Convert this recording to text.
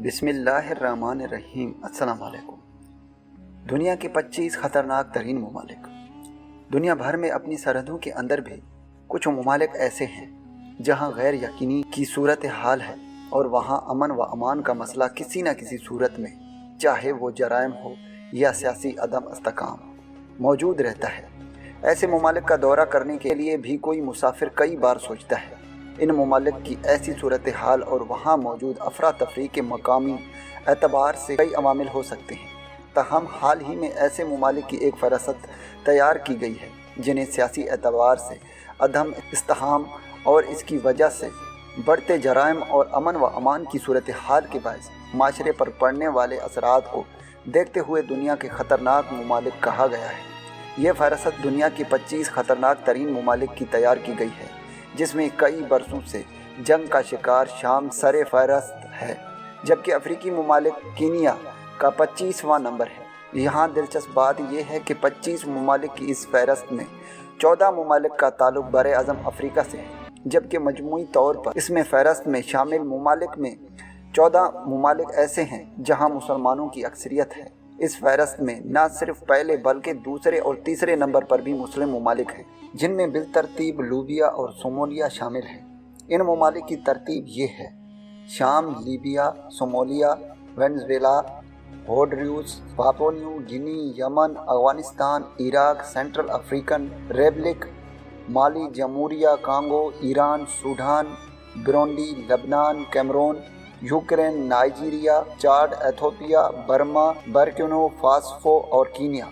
بسم اللہ الرحمن الرحیم۔ السلام علیکم۔ دنیا کے 25 خطرناک ترین ممالک۔ دنیا بھر میں اپنی سرحدوں کے اندر بھی کچھ ممالک ایسے ہیں جہاں غیر یقینی کی صورتحال ہے اور وہاں امن و امان کا مسئلہ کسی نہ کسی صورت میں، چاہے وہ جرائم ہو یا سیاسی عدم استحکام، موجود رہتا ہے۔ ایسے ممالک کا دورہ کرنے کے لیے بھی کوئی مسافر کئی بار سوچتا ہے۔ ان ممالک کی ایسی صورتحال اور وہاں موجود افراتفری کے مقامی اعتبار سے کئی عوامل ہو سکتے ہیں، تاہم حال ہی میں ایسے ممالک کی ایک فہرست تیار کی گئی ہے جنہیں سیاسی اعتبار سے عدم استحکام اور اس کی وجہ سے بڑھتے جرائم اور امن و امان کی صورتحال کے باعث معاشرے پر پڑنے والے اثرات کو دیکھتے ہوئے دنیا کے خطرناک ممالک کہا گیا ہے۔ یہ فہرست دنیا کے 25 خطرناک ترین ممالک کی تیار کی گئی ہے، جس میں کئی برسوں سے جنگ کا شکار شام سر فہرست ہے، جبکہ افریقی ممالک کینیا کا 25واں نمبر ہے۔ یہاں دلچسپ بات یہ ہے کہ 25 ممالک کی اس فہرست میں 14 ممالک کا تعلق بر اعظم افریقہ سے ہے، جبکہ مجموعی طور پر اس میں فہرست میں شامل ممالک میں 14 ممالک ایسے ہیں جہاں مسلمانوں کی اکثریت ہے۔ اس فہرست میں نہ صرف پہلے بلکہ دوسرے اور تیسرے نمبر پر بھی مسلم ممالک ہیں، جن میں بالترتیب لیبیا اور صومالیہ شامل ہیں۔ ان ممالک کی ترتیب یہ ہے: شام، Libya, Somalia, Venezuela, Honduras, Papua New Guinea, Yemen, Afghanistan, Iraq, Central African Republic, Mali, جمہوریہ کانگو، ایران، سوڈان، برونڈی، لبنان، Cameroon, Ukraine, Nigeria, Chad, Ethiopia, Burma, Burkina Faso اور کینیا۔